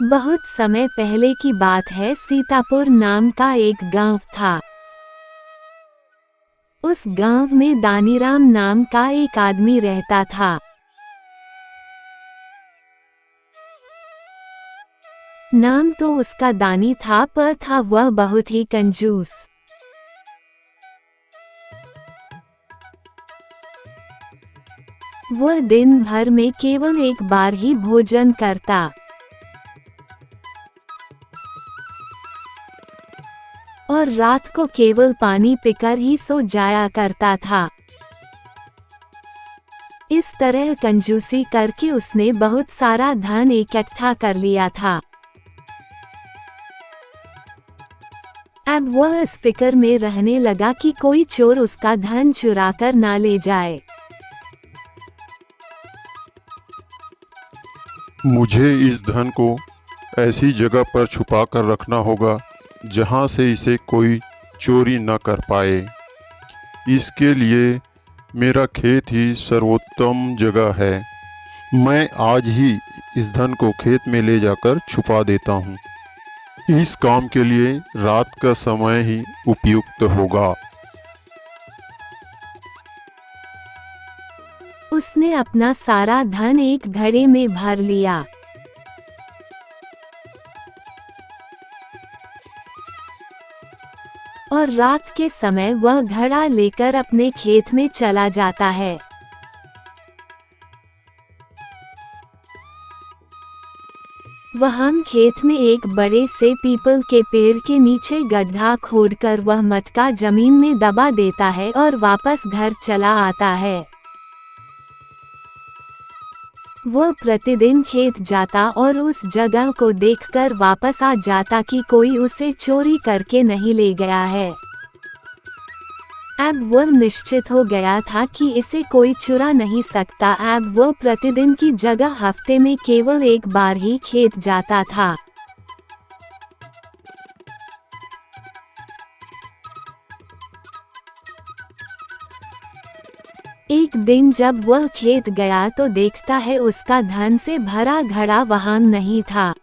बहुत समय पहले की बात है। सीतापुर नाम का एक गांव था। उस गांव में दानीराम नाम का एक आदमी रहता था। नाम तो उसका दानी था, पर था वह बहुत ही कंजूस। वह दिन भर में केवल एक बार ही भोजन करता और रात को केवल पानी पीकर ही सो जाया करता था। इस तरह कंजूसी करके उसने बहुत सारा धन इकट्ठा कर लिया था। अब वह इस फिक्र में रहने लगा कि कोई चोर उसका धन चुरा कर ना ले जाए। मुझे इस धन को ऐसी जगह पर छुपा कर रखना होगा जहां से इसे कोई चोरी न कर पाए। इसके लिए मेरा खेत ही सर्वोत्तम जगह है। मैं आज ही इस धन को खेत में ले जाकर छुपा देता हूँ। इस काम के लिए रात का समय ही उपयुक्त होगा। उसने अपना सारा धन एक घड़े में भर लिया और रात के समय वह घड़ा लेकर अपने खेत में चला जाता है। वहां खेत में एक बड़े से पीपल के पेड़ के नीचे गड्ढा खोदकर वह मटका जमीन में दबा देता है और वापस घर चला आता है। वह प्रतिदिन खेत जाता और उस जगह को देखकर वापस आ जाता कि कोई उसे चोरी करके नहीं ले गया है। अब वह निश्चित हो गया था कि इसे कोई चुरा नहीं सकता। अब वह प्रतिदिन की जगह हफ्ते में केवल एक बार ही खेत जाता था। एक दिन जब वह खेत गया तो देखता है उसका धन से भरा घड़ा वहां नहीं था।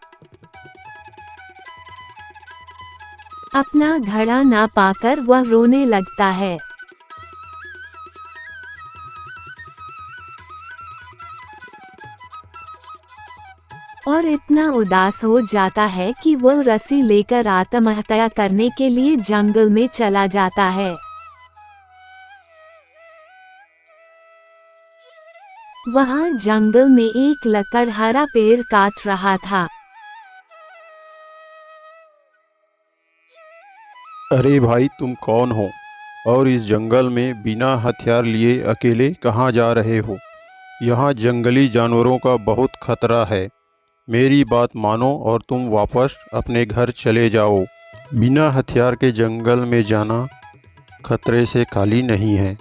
अपना घड़ा ना पाकर वह रोने लगता है। और इतना उदास हो जाता है कि वह रस्सी लेकर आत्महत्या करने के लिए जंगल में चला जाता है। वहां जंगल में एक लकड़हारा पेड़ काट रहा था। अरे भाई, तुम कौन हो और इस जंगल में बिना हथियार लिए अकेले कहाँ जा रहे हो? यहाँ जंगली जानवरों का बहुत खतरा है। मेरी बात मानो और तुम वापस अपने घर चले जाओ। बिना हथियार के जंगल में जाना खतरे से खाली नहीं है।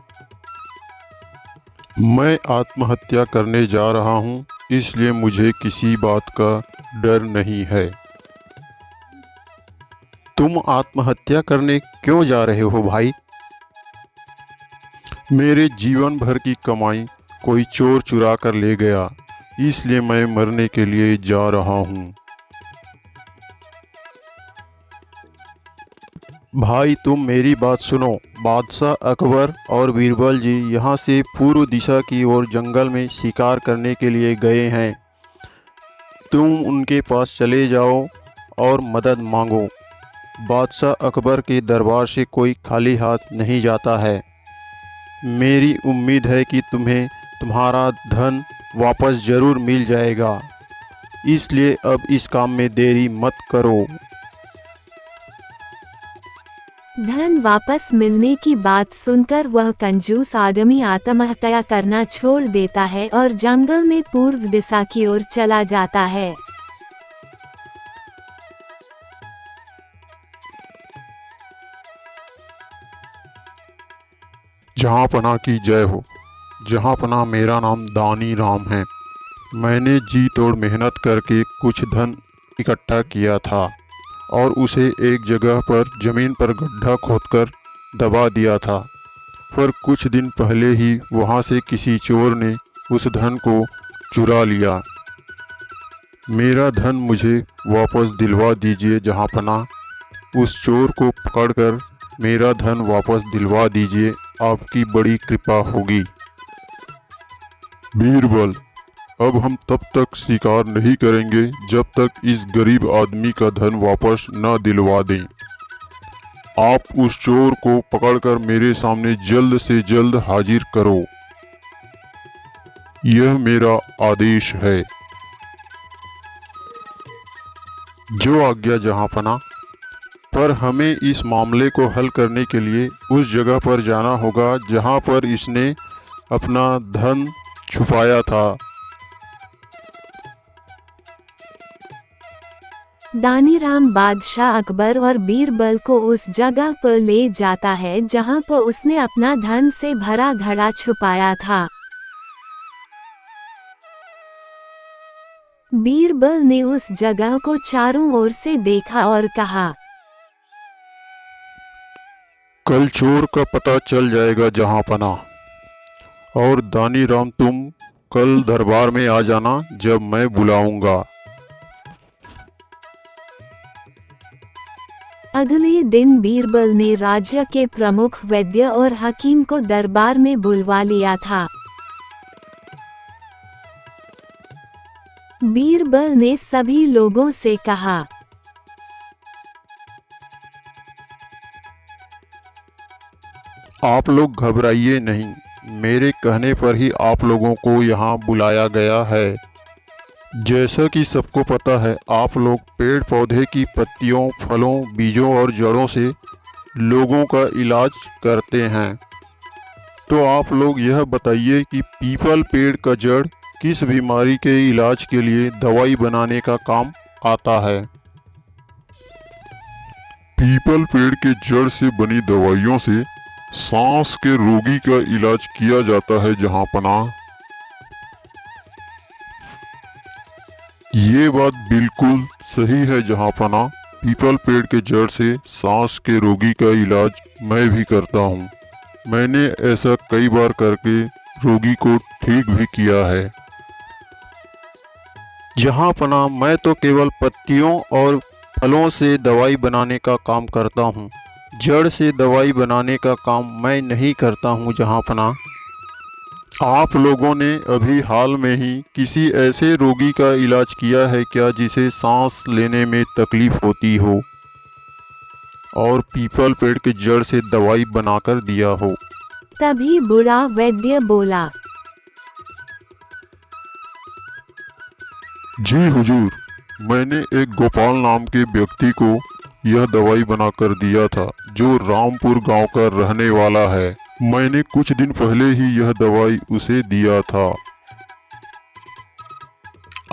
मैं आत्महत्या करने जा रहा हूँ, इसलिए मुझे किसी बात का डर नहीं है। तुम आत्महत्या करने क्यों जा रहे हो भाई? मेरे जीवन भर की कमाई कोई चोर चुरा कर ले गया, इसलिए मैं मरने के लिए जा रहा हूँ। भाई, तुम मेरी बात सुनो। बादशाह अकबर और बीरबल जी यहाँ से पूर्व दिशा की ओर जंगल में शिकार करने के लिए गए हैं। तुम उनके पास चले जाओ और मदद मांगो। बादशाह अकबर के दरबार से कोई खाली हाथ नहीं जाता है। मेरी उम्मीद है कि तुम्हें तुम्हारा धन वापस ज़रूर मिल जाएगा, इसलिए अब इस काम में देरी मत करो। धन वापस मिलने की बात सुनकर वह कंजूस आदमी आत्महत्या करना छोड़ देता है और जंगल में पूर्व दिशा की ओर चला जाता है। जहाँ पनाह की जय हो। जहाँ पनाह, मेरा नाम दानी राम है। मैंने जी तोड़ मेहनत करके कुछ धन इकट्ठा किया था और उसे एक जगह पर ज़मीन पर गड्ढा खोदकर दबा दिया था। पर कुछ दिन पहले ही वहाँ से किसी चोर ने उस धन को चुरा लिया। मेरा धन मुझे वापस दिलवा दीजिए जहाँपनाह। उस चोर को पकड़कर मेरा धन वापस दिलवा दीजिए, आपकी बड़ी कृपा होगी। बीरबल, अब हम तब तक शिकार नहीं करेंगे जब तक इस गरीब आदमी का धन वापस न दिलवा दें। आप उस चोर को पकड़कर मेरे सामने जल्द से जल्द हाजिर करो, यह मेरा आदेश है। जो आज्ञा जहाँपनाह। पर हमें इस मामले को हल करने के लिए उस जगह पर जाना होगा जहाँ पर इसने अपना धन छुपाया था। दानीराम बादशाह अकबर और बीरबल को उस जगह पर ले जाता है जहां पर उसने अपना धन से भरा घड़ा छुपाया था। बीरबल ने उस जगह को चारों ओर से देखा और कहा, कल चोर का पता चल जाएगा जहाँपनाह। और दानीराम, तुम कल दरबार में आ जाना जब मैं बुलाऊंगा। अगले दिन बीरबल ने राज्य के प्रमुख वैद्य और हकीम को दरबार में बुलवा लिया था। बीरबल ने सभी लोगों से कहा, आप लोग घबराइए नहीं, मेरे कहने पर ही आप लोगों को यहाँ बुलाया गया है। जैसा कि सबको पता है, आप लोग पेड़ पौधे की पत्तियों, फलों, बीजों और जड़ों से लोगों का इलाज करते हैं। तो आप लोग यह बताइए कि पीपल पेड़ का जड़ किस बीमारी के इलाज के लिए दवाई बनाने का काम आता है। पीपल पेड़ के जड़ से बनी दवाइयों से सांस के रोगी का इलाज किया जाता है जहाँपनाह। ये बात बिल्कुल सही है जहाँपनाह। पीपल पेड़ के जड़ से सांस के रोगी का इलाज मैं भी करता हूँ। मैंने ऐसा कई बार करके रोगी को ठीक भी किया है। जहाँपनाह, मैं तो केवल पत्तियों और फलों से दवाई बनाने का काम करता हूँ। जड़ से दवाई बनाने का काम मैं नहीं करता हूँ जहाँपनाह। आप लोगों ने अभी हाल में ही किसी ऐसे रोगी का इलाज किया है क्या जिसे सांस लेने में तकलीफ होती हो और पीपल पेड़ के जड़ से दवाई बनाकर दिया हो? तभी बूढ़ा वैद्य बोला, जी हुजूर, मैंने एक गोपाल नाम के व्यक्ति को यह दवाई बनाकर दिया था, जो रामपुर गांव का रहने वाला है। मैंने कुछ दिन पहले ही यह दवाई उसे दिया था।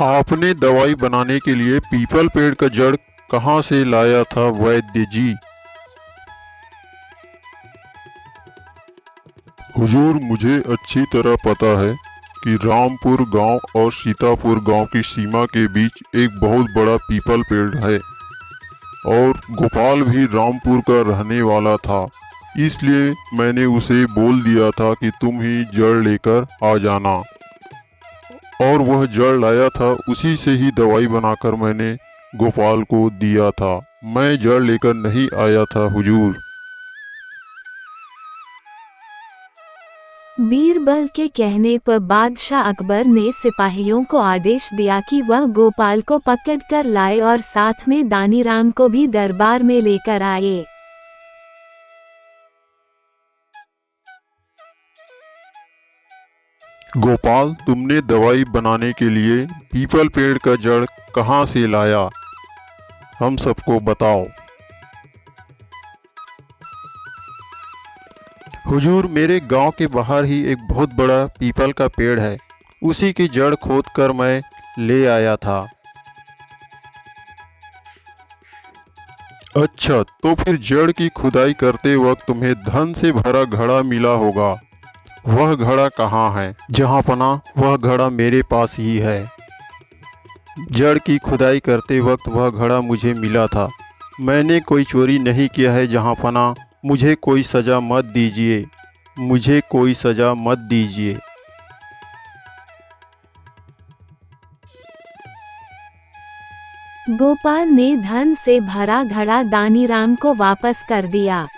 आपने दवाई बनाने के लिए पीपल पेड़ का जड़ कहाँ से लाया था वैद्य जी? हुजूर, मुझे अच्छी तरह पता है कि रामपुर गांव और सीतापुर गांव की सीमा के बीच एक बहुत बड़ा पीपल पेड़ है और गोपाल भी रामपुर का रहने वाला था। इसलिए मैंने उसे बोल दिया था कि तुम ही जड़ लेकर आ जाना, और वह जड़ लाया था। उसी से ही दवाई बनाकर मैंने गोपाल को दिया था। मैं जड़ लेकर नहीं आया था हुजूर। बीरबल के कहने पर बादशाह अकबर ने सिपाहियों को आदेश दिया कि वह गोपाल को पकड़ कर लाए और साथ में दानीराम को भी दरबार में लेकर आए। गोपाल, तुमने दवाई बनाने के लिए पीपल पेड़ का जड़ कहाँ से लाया? हम सबको बताओ। हुजूर, मेरे गांव के बाहर ही एक बहुत बड़ा पीपल का पेड़ है, उसी की जड़ खोद कर मैं ले आया था। अच्छा, तो फिर जड़ की खुदाई करते वक्त तुम्हें धन से भरा घड़ा मिला होगा। वह घड़ा कहाँ है? जहाँपनाह, वह घड़ा मेरे पास ही है। जड़ की खुदाई करते वक्त वह घड़ा मुझे मिला था। मैंने कोई चोरी नहीं किया है जहाँपनाह। मुझे कोई सज़ा मत दीजिए, मुझे कोई सज़ा मत दीजिए। गोपाल ने धन से भरा घड़ा दानीराम को वापस कर दिया।